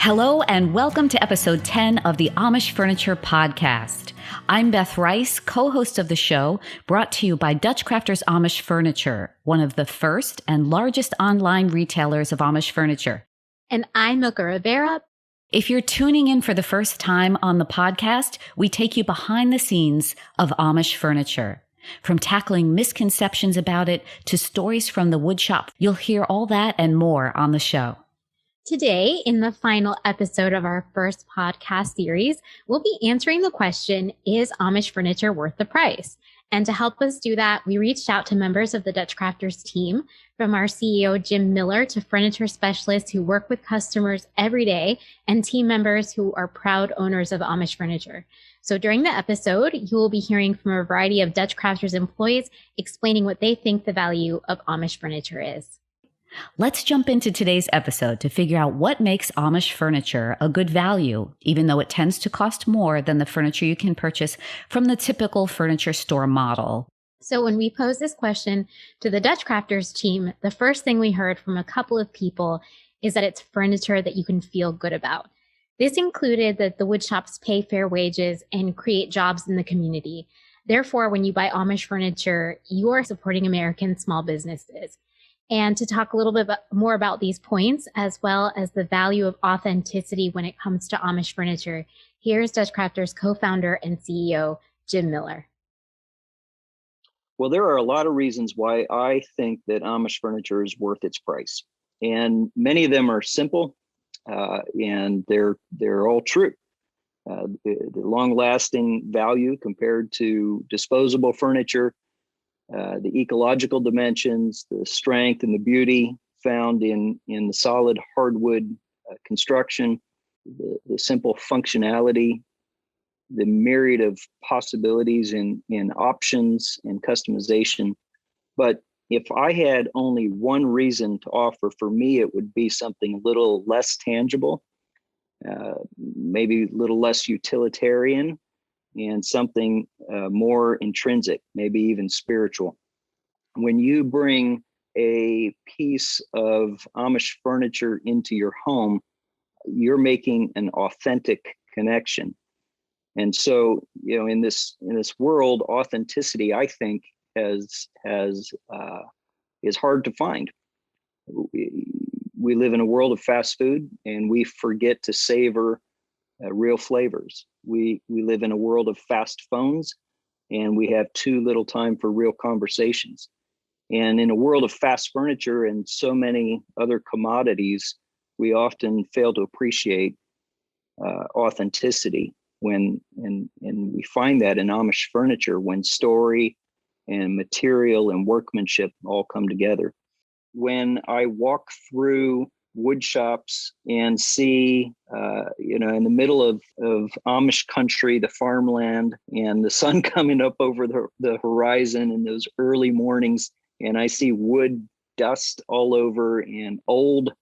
Hello and welcome to episode 10 of the Amish Furniture Podcast. I'm Beth Rice, co-host of the show, brought to you by DutchCrafters Amish Furniture, one of the first and largest online retailers of Amish furniture. And I'm Milca Rivera. If you're tuning in for the first time on the podcast, we take you behind the scenes of Amish furniture. From tackling misconceptions about it to stories from the woodshop, you'll hear all that and more on the show. Today, in the final episode of our first podcast series, we'll be answering the question, is Amish furniture worth the price? And to help us do that, we reached out to members of the DutchCrafters team, from our CEO, Jim Miller, to furniture specialists who work with customers every day, and team members who are proud owners of Amish furniture. So during the episode, you will be hearing from a variety of DutchCrafters employees explaining what they think the value of Amish furniture is. Let's jump into today's episode to figure out what makes Amish furniture a good value, even though it tends to cost more than the furniture you can purchase from the typical furniture store model. So when we posed this question to the DutchCrafters team, the first thing we heard from a couple of people is that it's furniture that you can feel good about. This included that the woodshops pay fair wages and create jobs in the community. Therefore, when you buy Amish furniture, you are supporting American small businesses. And to talk a little bit more about these points, as well as the value of authenticity when it comes to Amish furniture, here's DutchCrafters co-founder and CEO, Jim Miller. Well, there are a lot of reasons why I think that Amish furniture is worth its price. And many of them are simple, and they're all true. The long-lasting value compared to disposable furniture, the ecological dimensions, the strength and the beauty found in the solid hardwood construction, the simple functionality, the myriad of possibilities in options and customization. But if I had only one reason to offer, for me, it would be something a little less tangible, maybe a little less utilitarian, and something more intrinsic, maybe even spiritual. When you bring a piece of Amish furniture into your home, you're making an authentic connection. And so, in this world, authenticity, I think, is hard to find. We live in a world of fast food, and we forget to savor real flavors. We live in a world of fast phones, and we have too little time for real conversations. And in a world of fast furniture and so many other commodities, we often fail to appreciate authenticity and we find that in Amish furniture when story and material and workmanship all come together. When I walk through wood shops and see, in the middle of Amish country, the farmland, and the sun coming up over the horizon in those early mornings, and I see wood dust all over and old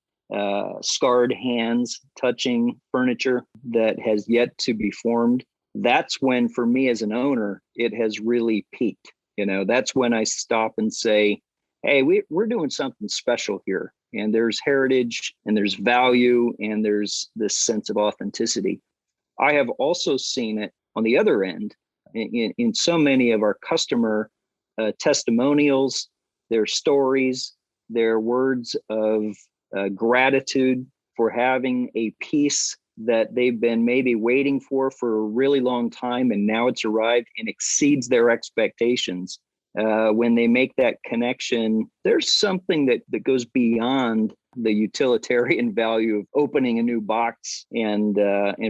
scarred hands touching furniture that has yet to be formed, that's when, for me as an owner, it has really peaked. That's when I stop and say, hey, we're doing something special here. And there's heritage and there's value and there's this sense of authenticity. I have also seen it on the other end in so many of our customer testimonials, their stories, their words of gratitude for having a piece that they've been maybe waiting for a really long time, and now it's arrived and exceeds their expectations. When they make that connection, there's something that goes beyond the utilitarian value of opening a new box and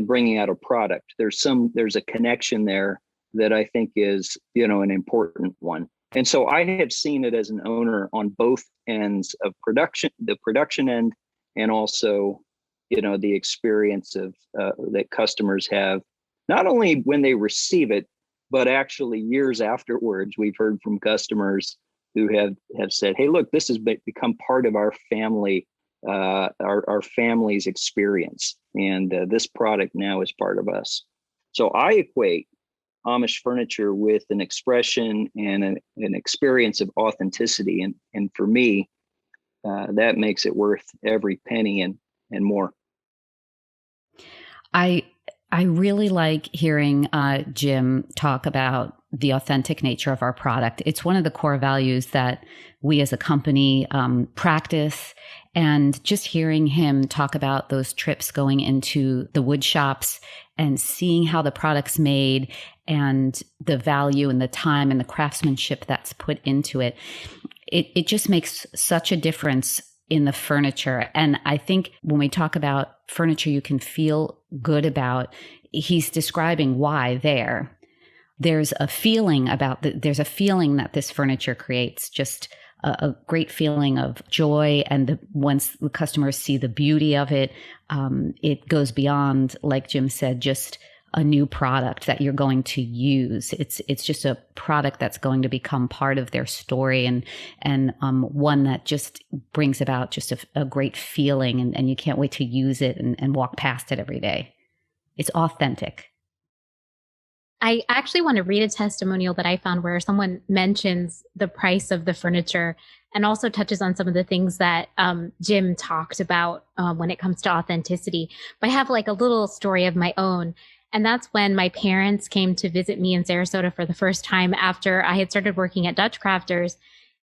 bringing out a product. There's a connection there that I think is, an important one. And so I have seen it as an owner on both ends of production, the production end, and also, the experience of that customers have, not only when they receive it, but actually years afterwards. We've heard from customers who have said, hey, look, this has become part of our family, our family's experience. And this product now is part of us. So I equate Amish furniture with an expression and an experience of authenticity. And for me, that makes it worth every penny and more. I I really like hearing Jim talk about the authentic nature of our product. It's one of the core values that we as a company practice. And just hearing him talk about those trips going into the wood shops and seeing how the product's made and the value and the time and the craftsmanship that's put into it, it just makes such a difference in the furniture. And I think when we talk about furniture you can feel good about, he's describing why there's a feeling there's a feeling that this furniture creates, just a great feeling of joy. And once the customers see the beauty of it, it goes beyond, like Jim said, just a new product that you're going to use. It's just a product that's going to become part of their story, and one that just brings about just a great feeling, and you can't wait to use it and walk past it every day. It's authentic. I actually want to read a testimonial that I found where someone mentions the price of the furniture and also touches on some of the things that Jim talked about when it comes to authenticity. But I have like a little story of my own. And that's when my parents came to visit me in Sarasota for the first time after I had started working at DutchCrafters.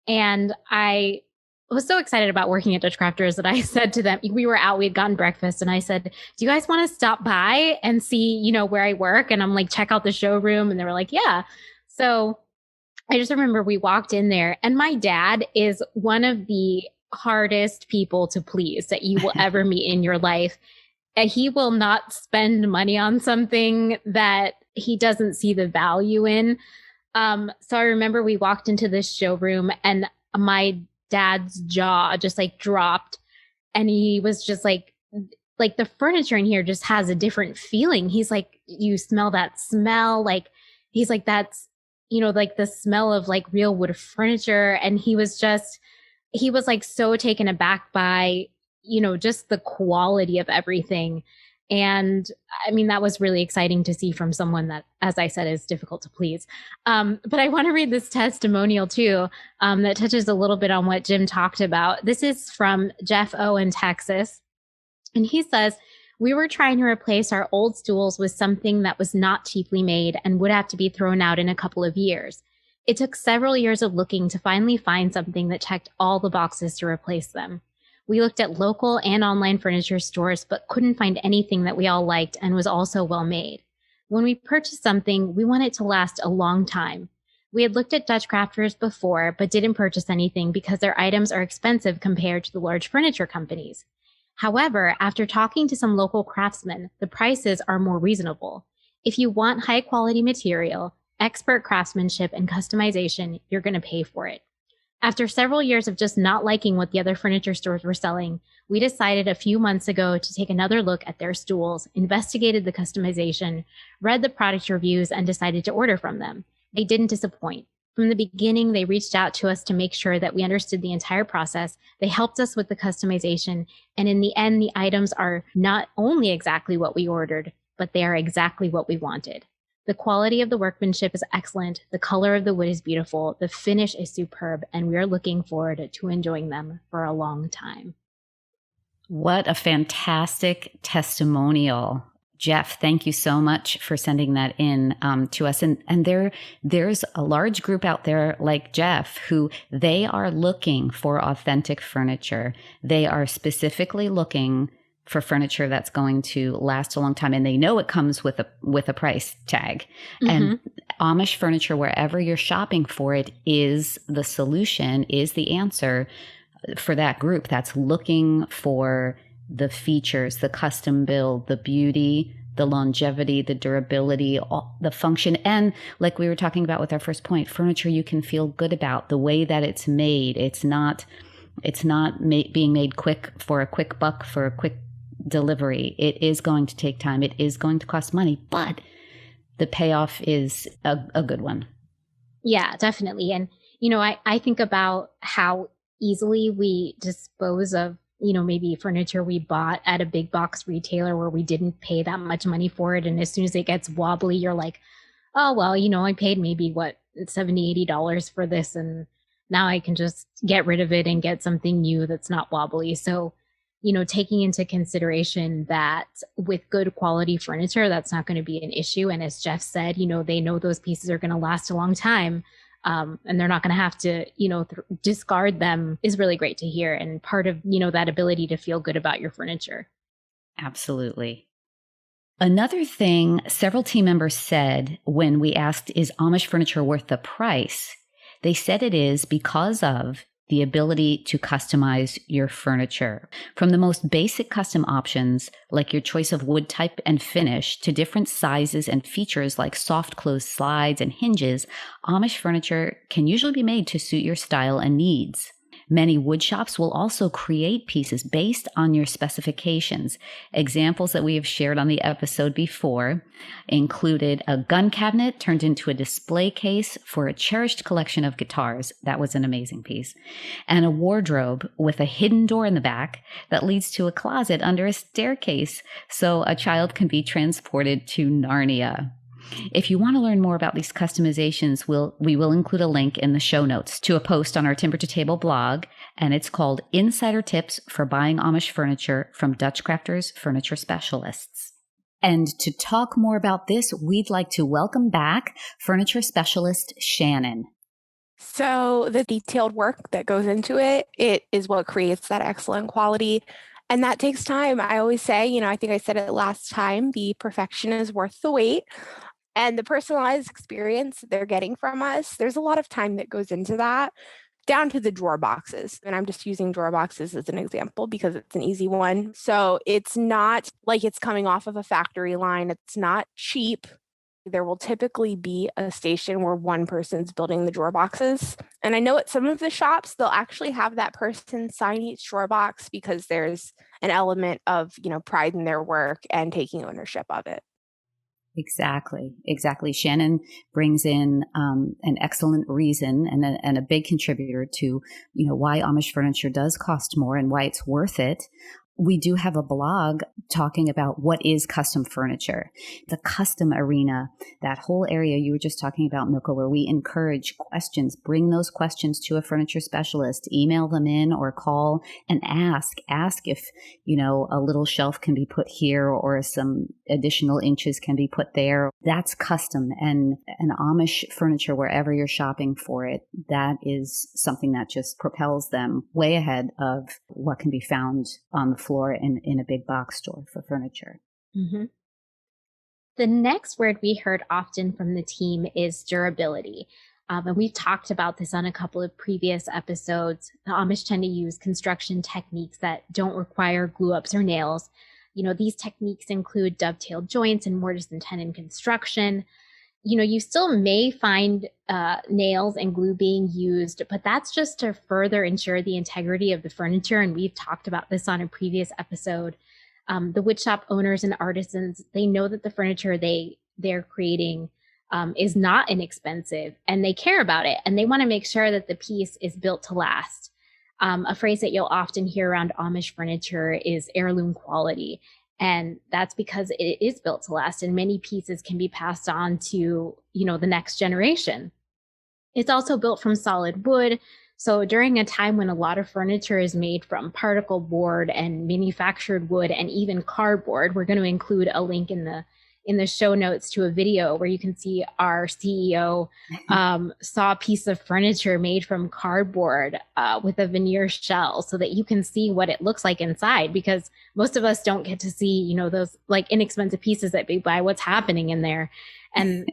And I was so excited about working at DutchCrafters that I said to them, we were out, we had gotten breakfast, and I said, do you guys want to stop by and see, where I work? And I'm like, check out the showroom. And they were like, yeah. So I just remember we walked in there, and my dad is one of the hardest people to please that you will ever meet in your life. And he will not spend money on something that he doesn't see the value in. So I remember we walked into this showroom, and my dad's jaw just like dropped, and he was just like the furniture in here just has a different feeling. He's like, you smell that smell. Like, he's like, that's, like the smell of like real wood furniture. And he was like so taken aback by, just the quality of everything. And I mean, that was really exciting to see from someone that, as I said, is difficult to please. But I want to read this testimonial too, that touches a little bit on what Jim talked about. This is from Jeff O in Texas. And he says, we were trying to replace our old stools with something that was not cheaply made and would have to be thrown out in a couple of years. It took several years of looking to finally find something that checked all the boxes to replace them. We looked at local and online furniture stores, but couldn't find anything that we all liked and was also well made. When we purchased something, we want it to last a long time. We had looked at DutchCrafters before, but didn't purchase anything because their items are expensive compared to the large furniture companies. However, after talking to some local craftsmen, the prices are more reasonable. If you want high quality material, expert craftsmanship, and customization, you're going to pay for it. After several years of just not liking what the other furniture stores were selling, we decided a few months ago to take another look at their stools, investigated the customization, read the product reviews, and decided to order from them. They didn't disappoint. From the beginning, they reached out to us to make sure that we understood the entire process. They helped us with the customization. And in the end, the items are not only exactly what we ordered, but they are exactly what we wanted. The quality of the workmanship is excellent. The color of the wood is beautiful. The finish is superb, and we are looking forward to enjoying them for a long time. What a fantastic testimonial. Jeff, thank you so much for sending that in to us. And there's a large group out there like Jeff who they are looking for authentic furniture. They are specifically looking for furniture that's going to last a long time. And they know it comes with a price tag. Mm-hmm. And Amish furniture, wherever you're shopping for it, is the solution, is the answer for that group that's looking for the features, the custom build, the beauty, the longevity, the durability, the function. And like we were talking about with our first point, furniture you can feel good about, the way that it's made. It's not being made quick for a quick buck, for a quick delivery. It is going to take time. It is going to cost money, but the payoff is a good one. Yeah, definitely. And, I think about how easily we dispose of, maybe furniture we bought at a big box retailer where we didn't pay that much money for it. And as soon as it gets wobbly, you're like, oh, well, I paid maybe $70, $80 for this. And now I can just get rid of it and get something new that's not wobbly. So, taking into consideration that with good quality furniture, that's not going to be an issue. And as Jeff said, they know those pieces are going to last a long time. And they're not going to have to, discard them is really great to hear. And part of, that ability to feel good about your furniture. Absolutely. Another thing several team members said when we asked, is Amish furniture worth the price? They said it is because of the ability to customize your furniture. From the most basic custom options, like your choice of wood type and finish, to different sizes and features like soft close slides and hinges, Amish furniture can usually be made to suit your style and needs. Many wood shops will also create pieces based on your specifications. Examples that we have shared on the episode before included a gun cabinet turned into a display case for a cherished collection of guitars. That was an amazing piece. And a wardrobe with a hidden door in the back that leads to a closet under a staircase so a child can be transported to Narnia. If you want to learn more about these customizations, we will include a link in the show notes to a post on our Timber to Table blog, and it's called Insider Tips for Buying Amish Furniture from DutchCrafters Furniture Specialists. And to talk more about this, we'd like to welcome back furniture specialist Shannon. So the detailed work that goes into it is what creates that excellent quality. And that takes time. I always say, I think I said it last time, the perfection is worth the wait. And the personalized experience they're getting from us, there's a lot of time that goes into that, down to the drawer boxes. And I'm just using drawer boxes as an example because it's an easy one. So it's not like it's coming off of a factory line. It's not cheap. There will typically be a station where one person's building the drawer boxes. And I know at some of the shops, they'll actually have that person sign each drawer box because there's an element of, pride in their work and taking ownership of it. Exactly. Shannon brings in an excellent reason and a big contributor to, why Amish furniture does cost more and why it's worth it. We do have a blog talking about what is custom furniture, the custom arena, that whole area you were just talking about, Milca, where we encourage questions. Bring those questions to a furniture specialist, email them in or call and ask if, a little shelf can be put here or some additional inches can be put there. That's custom, and an Amish furniture, wherever you're shopping for it, that is something that just propels them way ahead of what can be found on the floor in a big box store for furniture. Mm-hmm. The next word we heard often from the team is durability. And we've talked about this on a couple of previous episodes. The Amish tend to use construction techniques that don't require glue-ups or nails. These techniques include dovetailed joints and mortise and tenon construction. You still may find nails and glue being used, but that's just to further ensure the integrity of the furniture. And we've talked about this on a previous episode. The woodshop owners and artisans, they know that the furniture they're creating is not inexpensive, and they care about it, and they want to make sure that the piece is built to last. A phrase that you'll often hear around Amish furniture is heirloom quality. And that's because it is built to last, and many pieces can be passed on to, the next generation. It's also built from solid wood. So during a time when a lot of furniture is made from particle board and manufactured wood and even cardboard, we're going to include a link in the show notes to a video where you can see our CEO saw a piece of furniture made from cardboard with a veneer shell so that you can see what it looks like inside, because most of us don't get to see, those like inexpensive pieces that we buy, what's happening in there. And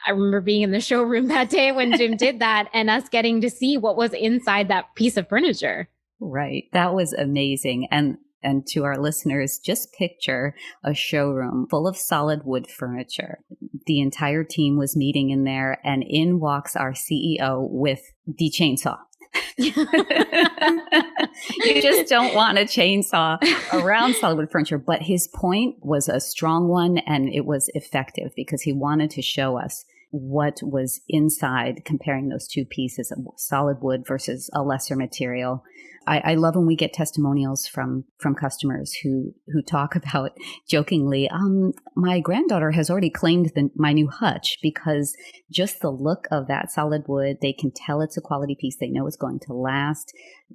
I remember being in the showroom that day when Jim did that and us getting to see what was inside that piece of furniture. Right. That was amazing. And to our listeners, just picture a showroom full of solid wood furniture. The entire team was meeting in there, and in walks our CEO with the chainsaw. You just don't want a chainsaw around solid wood furniture. But his point was a strong one, and it was effective because he wanted to show us what was inside, comparing those two pieces of solid wood versus a lesser material. I love when we get testimonials from customers who talk about jokingly, my granddaughter has already claimed my new hutch because just the look of that solid wood, they can tell it's a quality piece. They know it's going to last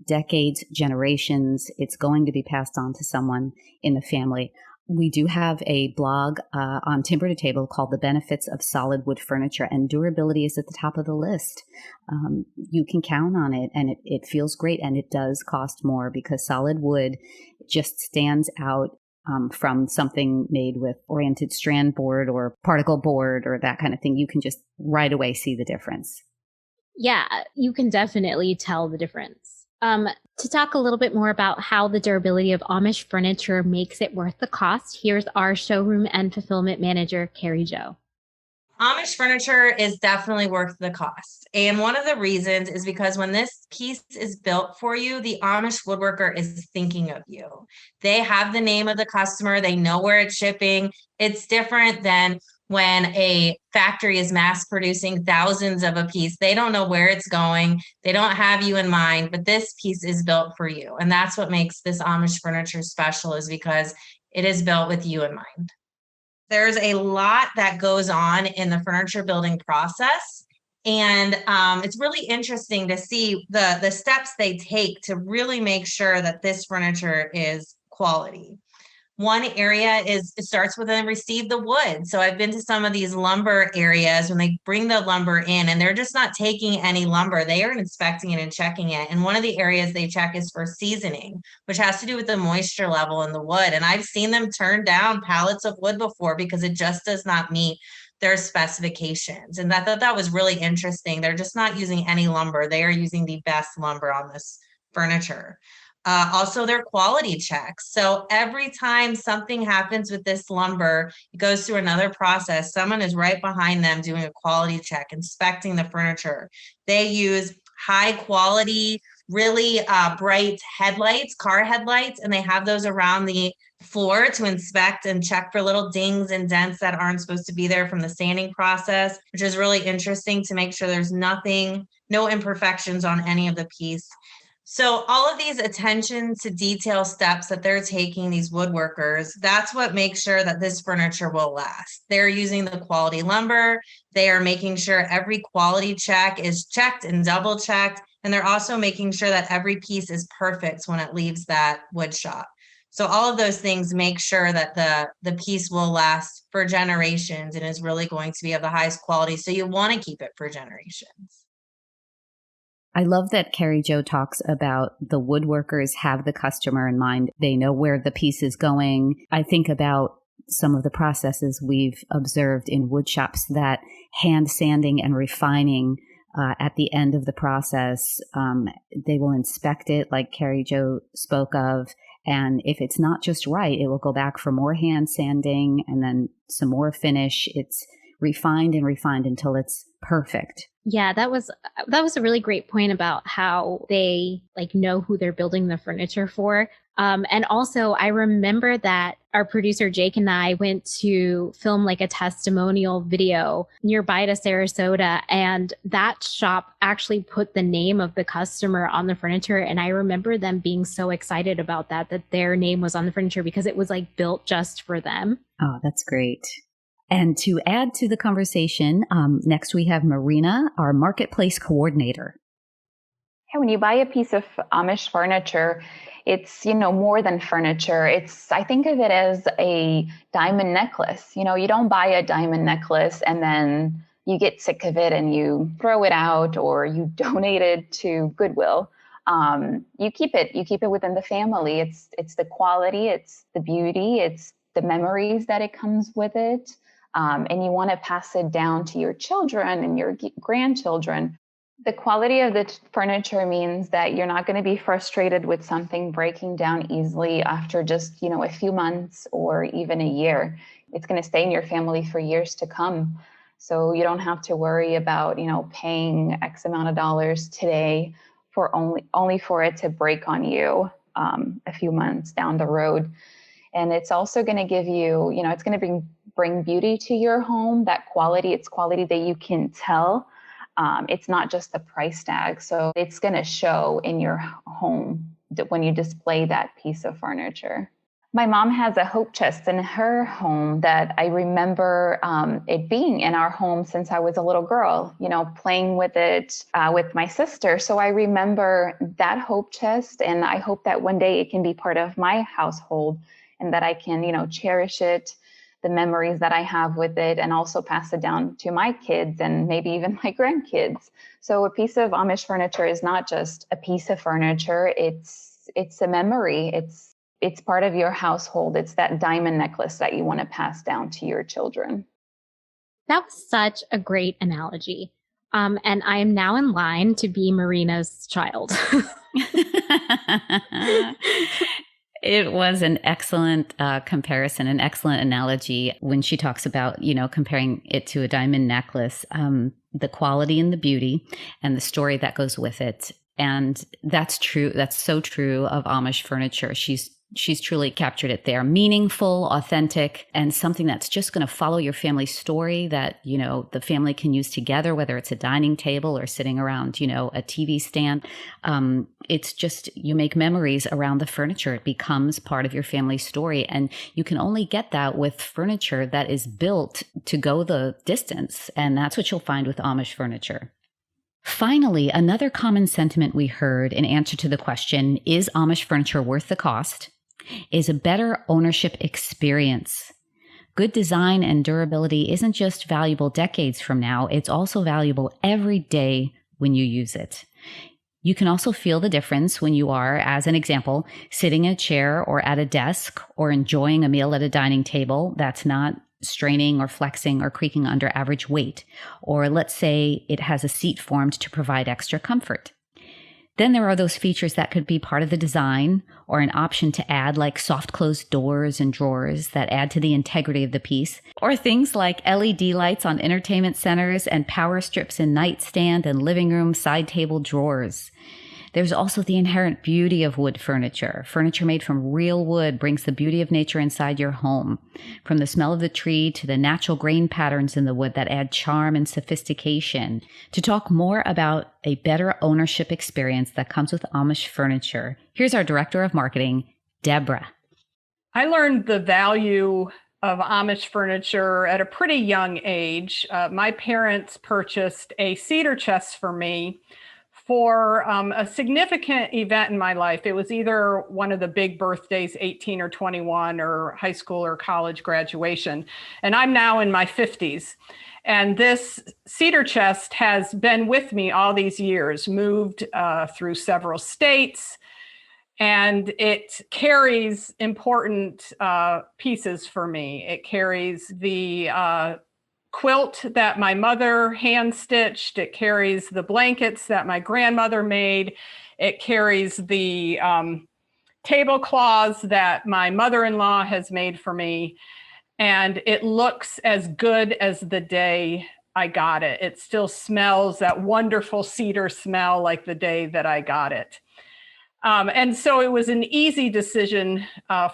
decades, generations. It's going to be passed on to someone in the family. We do have a blog on Timber to Table called The Benefits of Solid Wood Furniture, and durability is at the top of the list. You can count on it, and it feels great, and it does cost more because solid wood just stands out from something made with oriented strand board or particle board or that kind of thing. You can just right away see the difference. Yeah, you can definitely tell the difference. To talk a little bit more about how the durability of Amish furniture makes it worth the cost, here's our showroom and fulfillment manager, Kari-Jo. Amish furniture is definitely worth the cost. And one of the reasons is because when this piece is built for you, the Amish woodworker is thinking of you. They have the name of the customer. They know where it's shipping. It's different than when a factory is mass producing thousands of a piece. They don't know where it's going. They don't have you in mind, but this piece is built for you. And that's what makes this Amish furniture special, is because it is built with you in mind. There's a lot that goes on in the furniture building process. And it's really interesting to see the steps they take to really make sure that this furniture is quality. One area it starts with them receive the wood. So I've been to some of these lumber areas when they bring the lumber in, and they're just not taking any lumber. They are inspecting it and checking it. And one of the areas they check is for seasoning, which has to do with the moisture level in the wood. And I've seen them turn down pallets of wood before because it just does not meet their specifications. And I thought that was really interesting. They're just not using any lumber. They are using the best lumber on this furniture. Also their quality checks. So every time something happens with this lumber, it goes through another process. Someone is right behind them doing a quality check, inspecting the furniture. They use high quality, really bright headlights, car headlights, and they have those around the floor to inspect and check for little dings and dents that aren't supposed to be there from the sanding process, which is really interesting to make sure there's no imperfections on any of the piece. So all of these attention to detail steps that they're taking, these woodworkers, that's what makes sure that this furniture will last. They're using the quality lumber. They are making sure every quality check is checked and double checked. And they're also making sure that every piece is perfect when it leaves that wood shop. So all of those things make sure that the piece will last for generations and is really going to be of the highest quality. So you want to keep it for generations. I love that Kari-Jo talks about the woodworkers have the customer in mind. They know where the piece is going. I think about some of the processes we've observed in wood shops, that hand sanding and refining at the end of the process. They will inspect it like Kari-Jo spoke of. And if it's not just right, it will go back for more hand sanding and then some more finish. It's refined and refined until it's perfect. Yeah, that was a really great point about how they know who they're building the furniture for. And also, I remember that our producer Jake and I went to film a testimonial video nearby to Sarasota, and that shop actually put the name of the customer on the furniture. And I remember them being so excited about that their name was on the furniture because it was built just for them. Oh, that's great. And to add to the conversation, next we have Marina, our marketplace coordinator. When you buy a piece of Amish furniture, it's, more than furniture. I think of it as a diamond necklace. You don't buy a diamond necklace and then you get sick of it and you throw it out or you donate it to Goodwill. You keep it within the family. It's the quality, it's the beauty, it's the memories that it comes with it. And you want to pass it down to your children and your grandchildren. The quality of the furniture means that you're not going to be frustrated with something breaking down easily after just, a few months or even a year. It's going to stay in your family for years to come. So you don't have to worry about, paying X amount of dollars today for only for it to break on you a few months down the road. And it's also going to give you, it's going to bring beauty to your home, that quality, it's quality that you can tell. It's not just the price tag. So it's going to show in your home when you display that piece of furniture. My mom has a hope chest in her home that I remember it being in our home since I was a little girl, playing with it with my sister. So I remember that hope chest, and I hope that one day it can be part of my household and that I can, cherish it, the memories that I have with it, and also pass it down to my kids and maybe even my grandkids. So a piece of Amish furniture is not just a piece of furniture. It's a memory. It's part of your household. It's that diamond necklace that you want to pass down to your children. That was such a great analogy. And I am now in line to be Marina's child. It was an excellent comparison, an excellent analogy when she talks about, comparing it to a diamond necklace, the quality and the beauty and the story that goes with it. And that's true. That's so true of Amish furniture. She's truly captured it there. Meaningful, authentic, and something that's just going to follow your family story that, the family can use together, whether it's a dining table or sitting around, a TV stand. It's just, you make memories around the furniture. It becomes part of your family story. And you can only get that with furniture that is built to go the distance. And that's what you'll find with Amish furniture. Finally, another common sentiment we heard in answer to the question, is Amish furniture worth the cost, is a better ownership experience. Good design and durability isn't just valuable decades from now, it's also valuable every day when you use it. You can also feel the difference when you are, as an example, sitting in a chair or at a desk or enjoying a meal at a dining table that's not straining or flexing or creaking under average weight. Or let's say it has a seat formed to provide extra comfort. Then there are those features that could be part of the design or an option to add, like soft closed doors and drawers that add to the integrity of the piece, or things like LED lights on entertainment centers and power strips in nightstand and living room side table drawers. There's also the inherent beauty of wood furniture. Furniture made from real wood brings the beauty of nature inside your home. From the smell of the tree to the natural grain patterns in the wood that add charm and sophistication. To talk more about a better ownership experience that comes with Amish furniture, here's our Director of Marketing, Debra. I learned the value of Amish furniture at a pretty young age. My parents purchased a cedar chest for me for a significant event in my life. It was either one of the big birthdays, 18 or 21, or high school or college graduation. And I'm now in my 50s. And this cedar chest has been with me all these years, moved through several states, and it carries important pieces for me. It carries the quilt that my mother hand stitched. It carries the blankets that my grandmother made. It carries the tablecloths that my mother-in-law has made for me. And it looks as good as the day I got it. It still smells that wonderful cedar smell like the day that I got it. And so it was an easy decision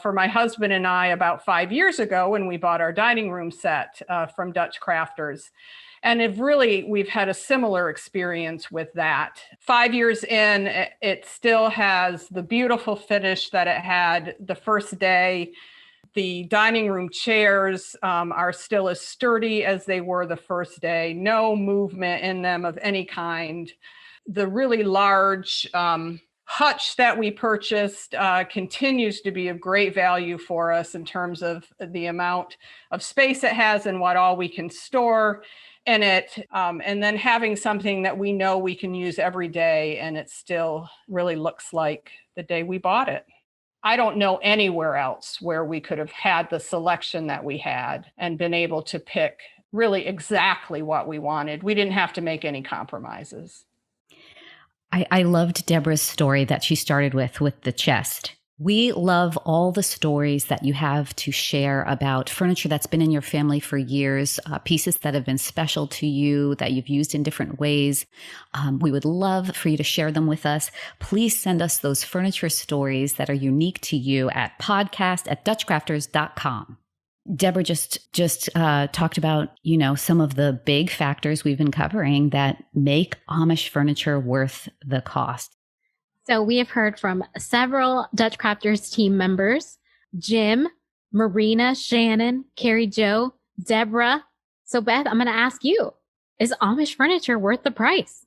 for my husband and I about 5 years ago when we bought our dining room set from DutchCrafters. And we've had a similar experience with that. 5 years in, it still has the beautiful finish that it had the first day. The dining room chairs are still as sturdy as they were the first day. No movement in them of any kind. The really large hutch that we purchased continues to be of great value for us in terms of the amount of space it has and what all we can store in it. And then having something that we know we can use every day, and it still really looks like the day we bought it. I don't know anywhere else where we could have had the selection that we had and been able to pick really exactly what we wanted. We didn't have to make any compromises. I loved Debra's story that she started with the chest. We love all the stories that you have to share about furniture that's been in your family for years, pieces that have been special to you, that you've used in different ways. We would love for you to share them with us. Please send us those furniture stories that are unique to you at podcast@DutchCrafters.com. Debra just talked about, some of the big factors we've been covering that make Amish furniture worth the cost. So we have heard from several DutchCrafters team members, Jim, Marina, Shannon, Kari-Jo, Debra. So Beth, I'm going to ask you, is Amish furniture worth the price?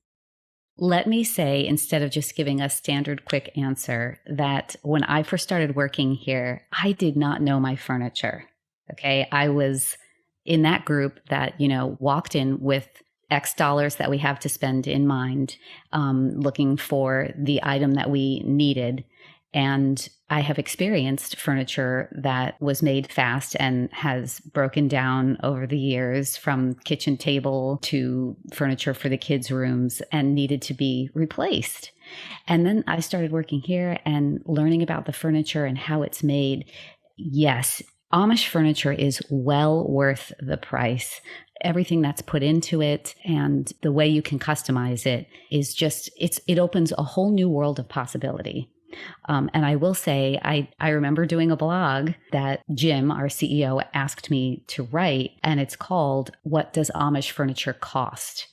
Let me say, instead of just giving a standard quick answer, that when I first started working here, I did not know my furniture. Okay. I was in that group that, walked in with X dollars that we have to spend in mind, looking for the item that we needed. And I have experienced furniture that was made fast and has broken down over the years, from kitchen table to furniture for the kids' rooms, and needed to be replaced. And then I started working here and learning about the furniture and how it's made. Yes, Amish furniture is well worth the price. Everything that's put into it and the way you can customize it is just, it opens a whole new world of possibility. And I will say, I remember doing a blog that Jim, our CEO, asked me to write, and it's called, "What Does Amish Furniture Cost?"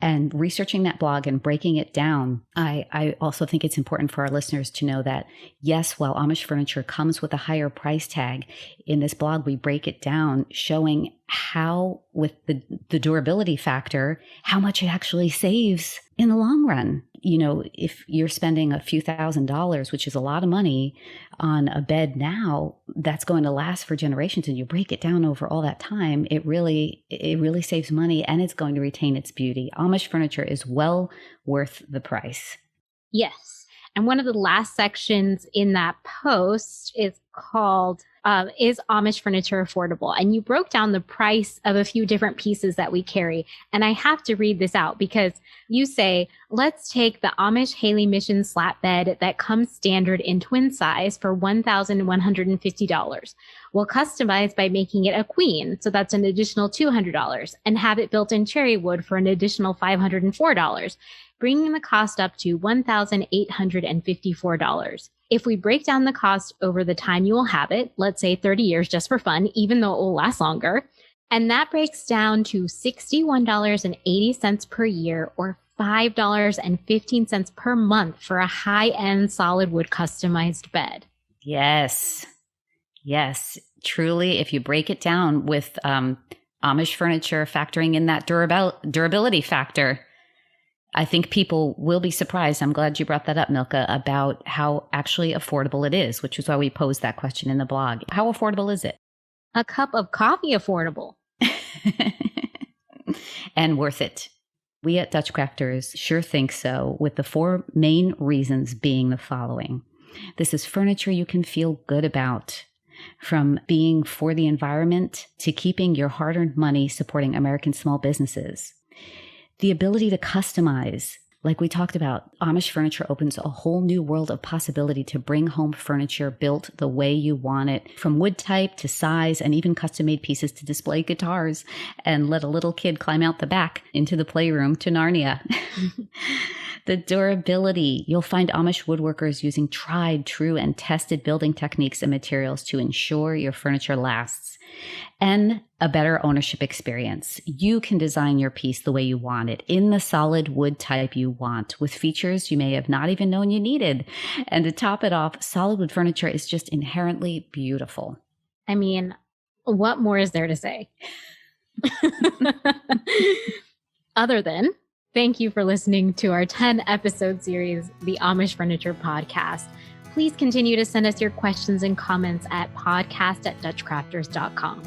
And researching that blog and breaking it down, I also think it's important for our listeners to know that, yes, while Amish furniture comes with a higher price tag, in this blog, we break it down, showing how, with the durability factor, how much it actually saves in the long run. If you're spending a few $1,000s, which is a lot of money, on a bed now that's going to last for generations, and you break it down over all that time, it really saves money, and it's going to retain its beauty. Amish furniture is well worth the price. Yes. And one of the last sections in that post is called, is Amish furniture affordable? And you broke down the price of a few different pieces that we carry. And I have to read this out because you say, let's take the Amish Haley Mission slat bed that comes standard in twin size for $1,150. We'll customize by making it a queen, so that's an additional $200, and have it built in cherry wood for an additional $504, bringing the cost up to $1,854. If we break down the cost over the time you will have it, let's say 30 years just for fun, even though it will last longer, and that breaks down to $61.80 per year, or $5.15 per month for a high-end solid wood customized bed. Yes. Truly, if you break it down with Amish furniture factoring in that durability factor, I think people will be surprised. I'm glad you brought that up, Milca, about how actually affordable it is, which is why we posed that question in the blog. How affordable is it? A cup of coffee affordable. And worth it. We at DutchCrafters sure think so, with the 4 main reasons being the following. This is furniture you can feel good about, from being for the environment to keeping your hard-earned money supporting American small businesses. The ability to customize, like we talked about, Amish furniture opens a whole new world of possibility to bring home furniture built the way you want it, from wood type to size, and even custom-made pieces to display guitars and let a little kid climb out the back into the playroom to Narnia. The durability. You'll find Amish woodworkers using tried, true, and tested building techniques and materials to ensure your furniture lasts. And a better ownership experience. You can design your piece the way you want it, in the solid wood type you want, with features you may have not even known you needed. And to top it off, solid wood furniture is just inherently beautiful. I mean, what more is there to say? Other than, thank you for listening to our 10-episode series, the Amish Furniture Podcast. Please continue to send us your questions and comments at podcast@DutchCrafters.com.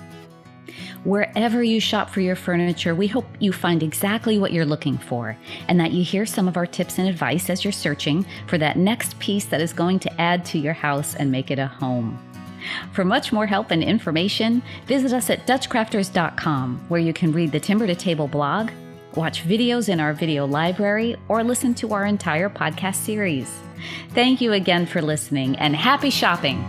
Wherever you shop for your furniture, we hope you find exactly what you're looking for, and that you hear some of our tips and advice as you're searching for that next piece that is going to add to your house and make it a home. For much more help and information, visit us at DutchCrafters.com, where you can read the Timber to Table blog, watch videos in our video library, or listen to our entire podcast series. Thank you again for listening, and happy shopping!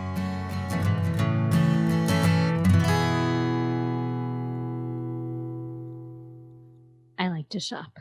I like to shop.